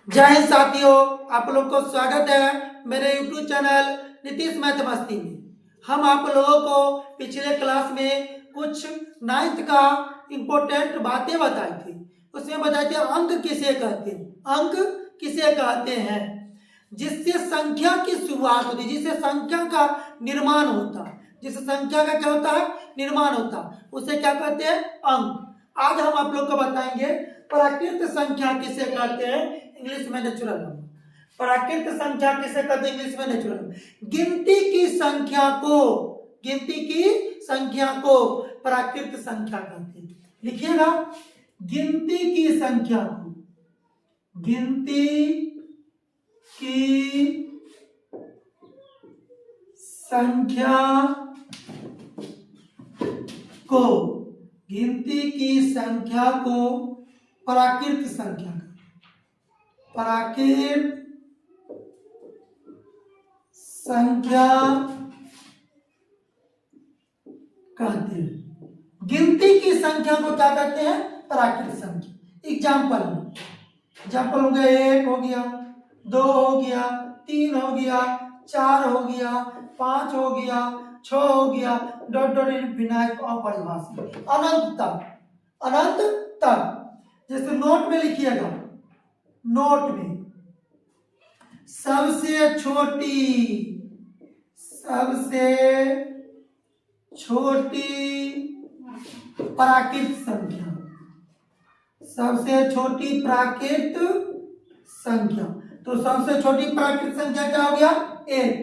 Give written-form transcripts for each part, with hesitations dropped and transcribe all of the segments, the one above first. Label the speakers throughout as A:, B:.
A: जय हिंद साथियों, आप लोग को स्वागत है मेरे YouTube चैनल नीतीश मैथ मस्ती में। हम आप लोगों को पिछले क्लास में कुछ नाइन्थ का इम्पोर्टेंट बातें बताई थी। उसमें बताए थे अंक किसे कहते हैं, अंक किसे कहते हैं, जिससे संख्या की शुरुआत होती है, जिससे संख्या का निर्माण होता है, जिससे संख्या का क्या होता है, निर्माण होता है, उसे क्या कहते हैं, अंक। आज हम आप लोग को बताएंगे प्राकृत संख्या किसे कहते हैं, इंग्लिश में नेचुरल नंबर। प्राकृत संख्या किसे कहते हैं, इंग्लिश में नेचुरल नंबर। गिनती की संख्या को, गिनती की संख्या को प्राकृत संख्या कहते हैं। लिखिएगा, गिनती की संख्या को, गिनती की संख्या को, गिनती की संख्या को प्राकृत संख्या, प्राकृत संख्या कहते हैं। गिनती की संख्या को क्या कहते हैं, प्राकृत संख्या। एग्जाम्पल हो गया, 1 हो गया, 2 हो गया, 3 हो गया, 4 हो गया, 5 हो गया, 6 हो गया, डॉट डॉट इनफिनाइट अपरिभाषित, अनंत तक, अनंत तक। जैसे नोट में लिखिएगा, नोट में सबसे छोटी, सबसे छोटी प्राकृत संख्या, सबसे छोटी प्राकृत संख्या। तो सबसे छोटी प्राकृत संख्या क्या हो गया, 1।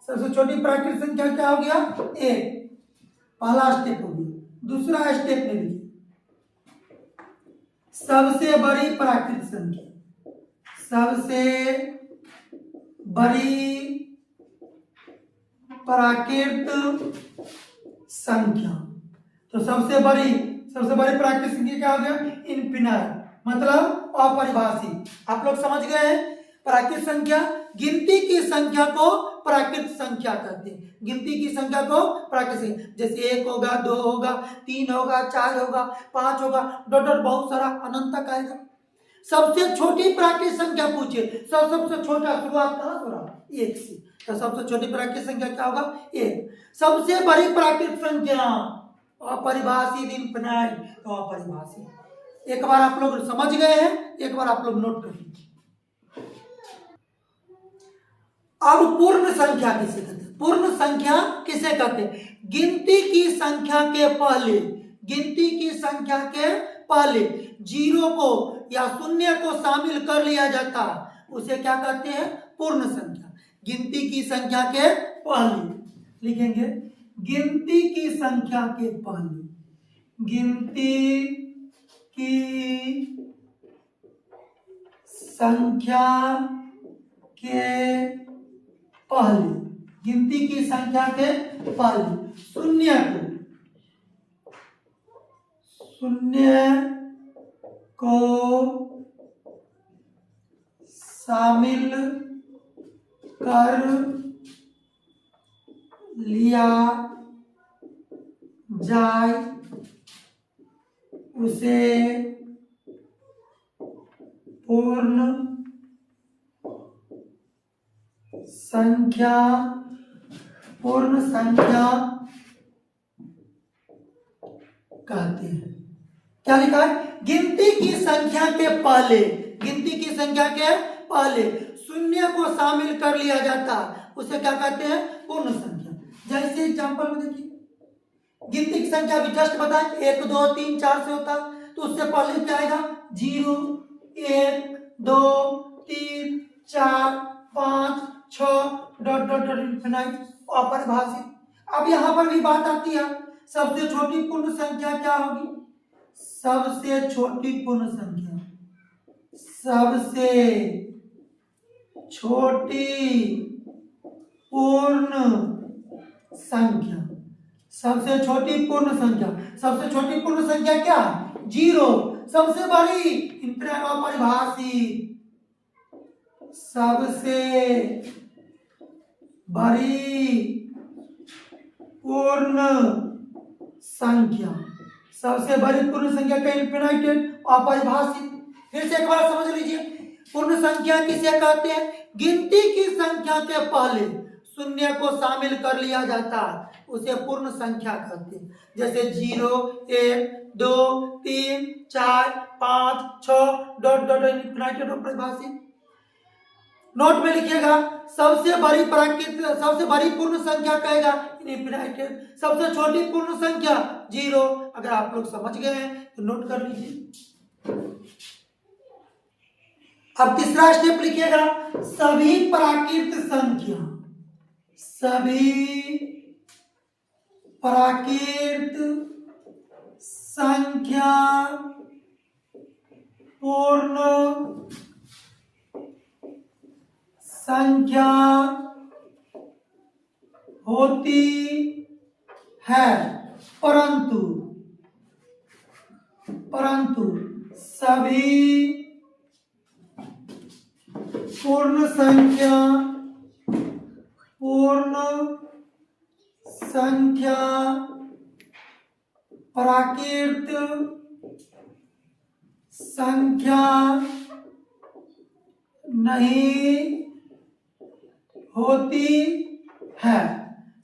A: सबसे छोटी प्राकृत संख्या क्या हो गया, 1। पहला स्टेप हो गया। दूसरा स्टेप में लिखिए, सबसे बड़ी प्राकृत संख्या, सबसे बड़ी प्राकृत संख्या। तो सबसे बड़ी प्राकृत संख्या क्या हो गया, इनफिनाइट, मतलब अपरिभाषित। आप लोग समझ गए हैं। प्राकृत संख्या, गिनती की संख्या को प्राकृत संख्या कहते हैं। गिनती की संख्या को प्राकृत संख्या, जैसे 1 होगा, 2 होगा, 3 होगा, 4 होगा, 5 होगा, डॉट डॉट बहुत सारा अनंत तक आएगा। सबसे छोटी प्राकृत संख्या पूछे, सबसे छोटा शुरुआत कहां हो रहा, 1 से। तो सबसे छोटी प्राकृत संख्या क्या होगा, 1। सबसे बड़ी प्राकृत संख्या अपरिभाषित, इनफिनाइट, तो अपरिभाषित। एक बार आप लोग समझ गए हैं, एक बार आप लोग नोट कर लीजिए। अब पूर्ण संख्या किसे कहते हैं, पूर्ण संख्या किसे कहते हैं, गिनती की संख्या के पहले, गिनती की संख्या के पहले जीरो को या शून्य को शामिल कर लिया जाता, उसे क्या कहते हैं, पूर्ण संख्या। गिनती की संख्या के पहले लिखेंगे, गिनती की संख्या के पहले, गिनती की संख्या के पहले, गिनती की संख्या के पहले शून्य को शामिल कर लिया जाए, उसे पूर्ण संख्या, पूर्ण संख्या कहते हैं। क्या लिखा है, गिनती की संख्या के पहले, गिनती की संख्या के पहले शून्य को शामिल कर लिया जाता, उसे क्या कहते हैं, पूर्ण संख्या। जैसे एग्जांपल में देखिए, गिनती की संख्या भी जस्ट बताएं, 1 2 3 4 से होता, तो उससे पहले क्या आएगा, 0 1 2 3 4 5 6 डॉट डॉट डॉट इनफिनाइट, अपरिभाषित। अब यहां पर भी बात आती है, सबसे छोटी पूर्ण संख्या क्या होगी, सबसे छोटी पूर्ण संख्या, सबसे छोटी पूर्ण संख्या, सबसे छोटी पूर्ण संख्या, सबसे छोटी पूर्ण संख्या क्या, 0। सबसे बड़ी इनफिनाइट, अपरिभाषित, सबसे बड़ी पूर्ण संख्या, सबसे बड़ी पूर्ण संख्या का इनफिनाइट, अपरिभाषित। फिर से एक बार समझ लीजिए, पूर्ण संख्या किसे कहते हैं? गिनती की संख्या के पहले शून्य को शामिल कर लिया जाता है, उसे पूर्ण संख्या कहते हैं। जैसे 0, 1, 2, 3, 4, 5, 6 डॉट डॉट इनफिनिटी परिभाषित। नोट में लिखिएगा, सबसे बड़ी पूर्ण संख्या कहेगा इनफिनिटी, सबसे छोटी पूर्ण संख्या 0। अगर आप लोग समझ गए हैं तो नोट कर लीजिए। अब तीसरा स्टेप लिखिएगा, सभी प्राकृत संख्या, सभी प्राकृत संख्या पूर्ण संख्या होती है, परंतु सभी पूर्ण संख्या प्राकृत संख्या नहीं होती है।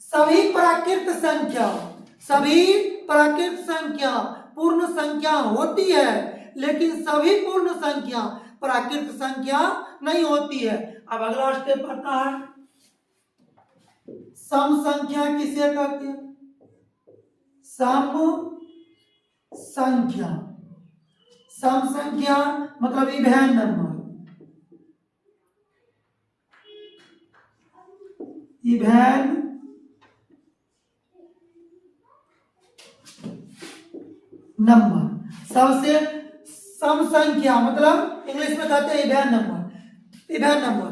A: सभी प्राकृत संख्या पूर्ण संख्या होती है, लेकिन सभी पूर्ण संख्या प्राकृत संख्या नहीं होती है। अब अगला स्टेप आता है, सम संख्या किसे कहते हैं? सम संख्या मतलब इवन नंबर, सबसे सम संख्या मतलब इंग्लिश में कहते हैं इवन नंबर।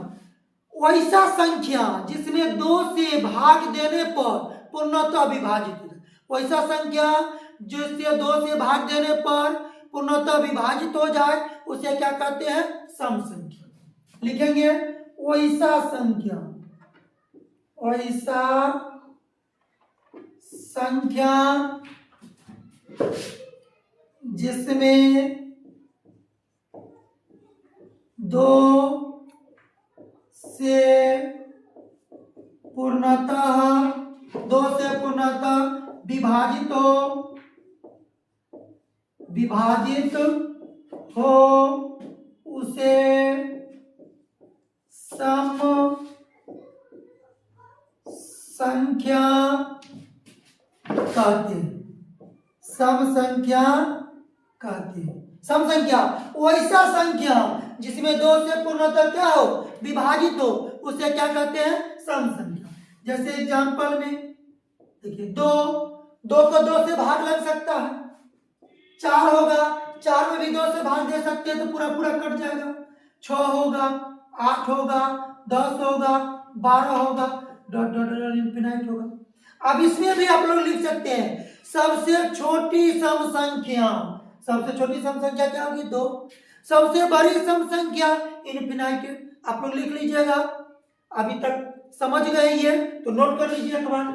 A: वैसा संख्या जिसमें 2 से भाग देने पर पूर्णतः विभाजित हो जाए, वैसा संख्या जिससे 2 से भाग देने पर पूर्णतः विभाजित हो जाए, उसे क्या कहते हैं? सम संख्या। लिखेंगे, वैसा संख्या जिसमें 2 से पूर्णतः विभाजित हो उसे सम संख्या कहते हैं। सम संख्या वैसा संख्या जिसमें 2 से पूर्णतः क्या हो? विभाजित हो, उसे क्या कहते हैं? सम संख्या। जैसे एग्जांपल में देखिए, 2 को 2 से भाग लग सकता है, 4 होगा, 4 में भी 2 से भाग दे सकते हैं तो पूरा कट जाएगा। 6 होगा, 8 होगा, 10 होगा, 12 होगा, डॉट डॉट डॉट इनफिनिट होगा। अब इसमें भी आप लोग लिख सकते हैं, सबसे छोटी सम संख्या क्या होगी? 2। सबसे बड़ी सम संख्या इनफिनिट। आप लोग लिख लीजिएगा। अभी तक समझ गए ये तो नोट कर लीजिए एक बार।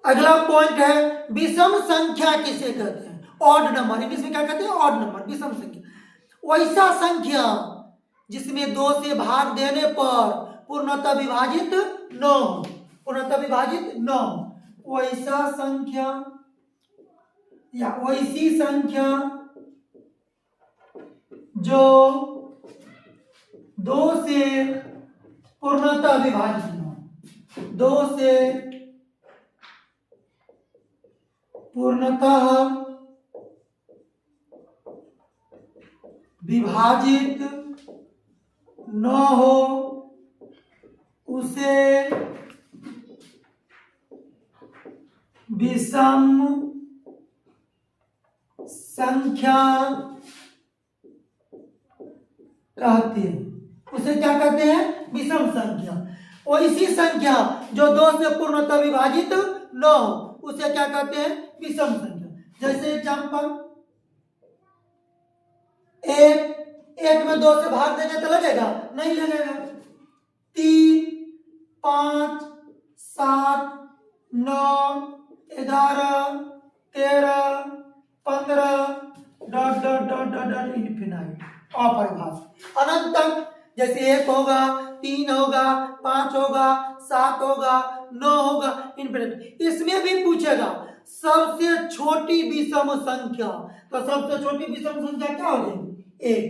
A: अगला पॉइंट है, विषम संख्या किसे कहते हैं? ऑड नंबर, इंग्लिश में क्या कहते हैं? ऑड नंबर, विषम संख्या। वैसा संख्या जिसमें 2 से भाग देने पर पूर्णतः विभाजित न हो, वैसा संख्या या वैसी संख्या जो 2 से पूर्णतः विभाजित न हो, 2 से पूर्णतः विभाजित न हो उसे विषम संख्या कहते हैं। उसे क्या कहते हैं? विषम संख्या। वैसी संख्या जो 2 से पूर्णतः विभाजित न हो उसे क्या कहते हैं? विषम संख्या। जैसे एग्जांपल, 1 में 2 से भाग देंगे तो लगेगा? नहीं लगेगा। 3, 5, 7, 9, 11, 13, 15 dot dot dot dot dot infinite, अपरिभाषित, अनंत तक। जैसे 1 होगा, 3 होगा, 5 होगा, 7 होगा, 9 होगा, इनफिनिट। इसमें भी पूछेगा सबसे छोटी विषम संख्या, तो सबसे छोटी विषम संख्या क्या हो जाएगी? 1।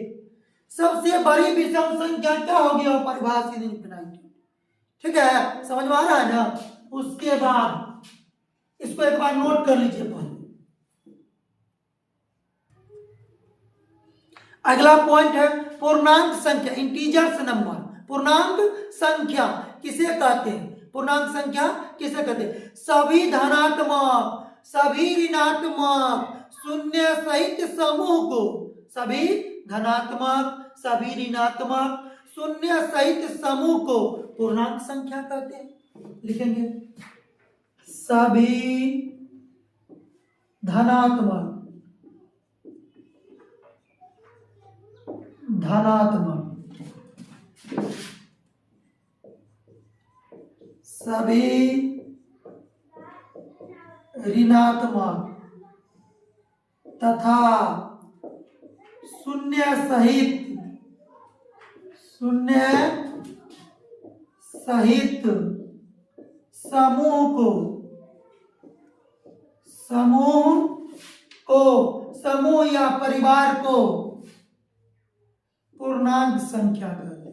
A: सबसे बड़ी विषम संख्या क्या होगी? अपरिभाषित, इनफिनाइट। ठीक है, समझ में आ रहा है ना? उसके बाद इसको एक बार नोट कर लीजिए पहले। अगला पॉइंट है पूर्णांक संख्या, इंटीजर्स नंबर। पूर्णांक संख्या किसे कहते हैं? पूर्णांक संख्या किसे कहते हैं? सभी धनात्मक, सभी ऋणात्मक, शून्य सहित समूह को, सभी धनात्मक, सभी ऋणात्मक, शून्य सहित समूह को पूर्णांक संख्या कहते हैं। लिखेंगे सभी धनात्मक, सभी ऋणात्मक तथा शून्य सहित समूह या परिवार को पूर्णांक संख्या कहते हैं।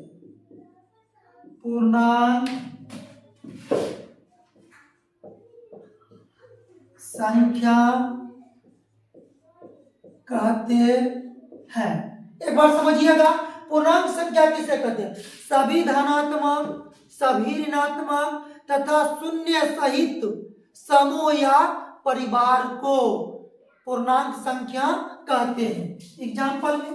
A: पूर्णांक संख्या कहते हैं। एक बार समझिएगा, पूर्णांक संख्या किसे कहते हैं? सभी धनात्मक, सभी ऋणात्मक तथा शून्य सहित समूह या परिवार को पूर्णांक संख्या कहते हैं। एग्जाम्पल में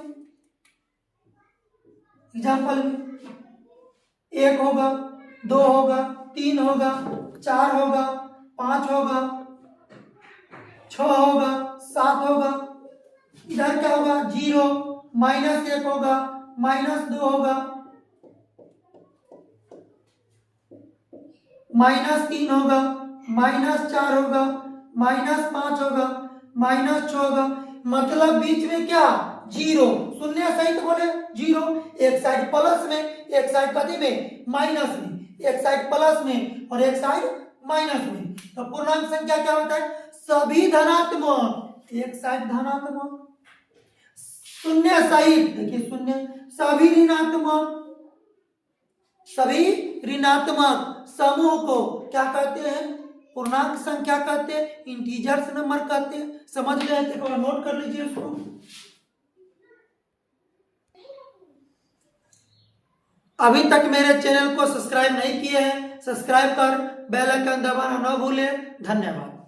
A: 1 होगा, 2 होगा, 3 होगा, 4 होगा, 5 होगा, 6 होगा, 7 होगा। इधर क्या होगा? 0, -1 होगा, -2 होगा, -3 होगा, -4 होगा, -5 होगा, -6 होगा। मतलब बीच में क्या? 0, शून्य सहित बोले 0, एक साइड प्लस में, एक साइड कथी में? माइनस में। एक साइड प्लस में और एक साइड माइनस में। तो पूर्णांक संख्या क्या होता है? सभी धनात्मक, एक साइड धनात्मक, शून्य सहित, देखिए शून्य, सभी ऋणात्मक समूह को क्या कहते हैं? पूर्णांक संख्या कहते हैं, इंटीजर्स नंबर कहते हैं। समझ गए थे? नोट कर लीजिए इसको। अभी तक मेरे चैनल को सब्सक्राइब नहीं किए हैं, सब्सक्राइब कर बेल आइकन दबाना न भूलें। धन्यवाद।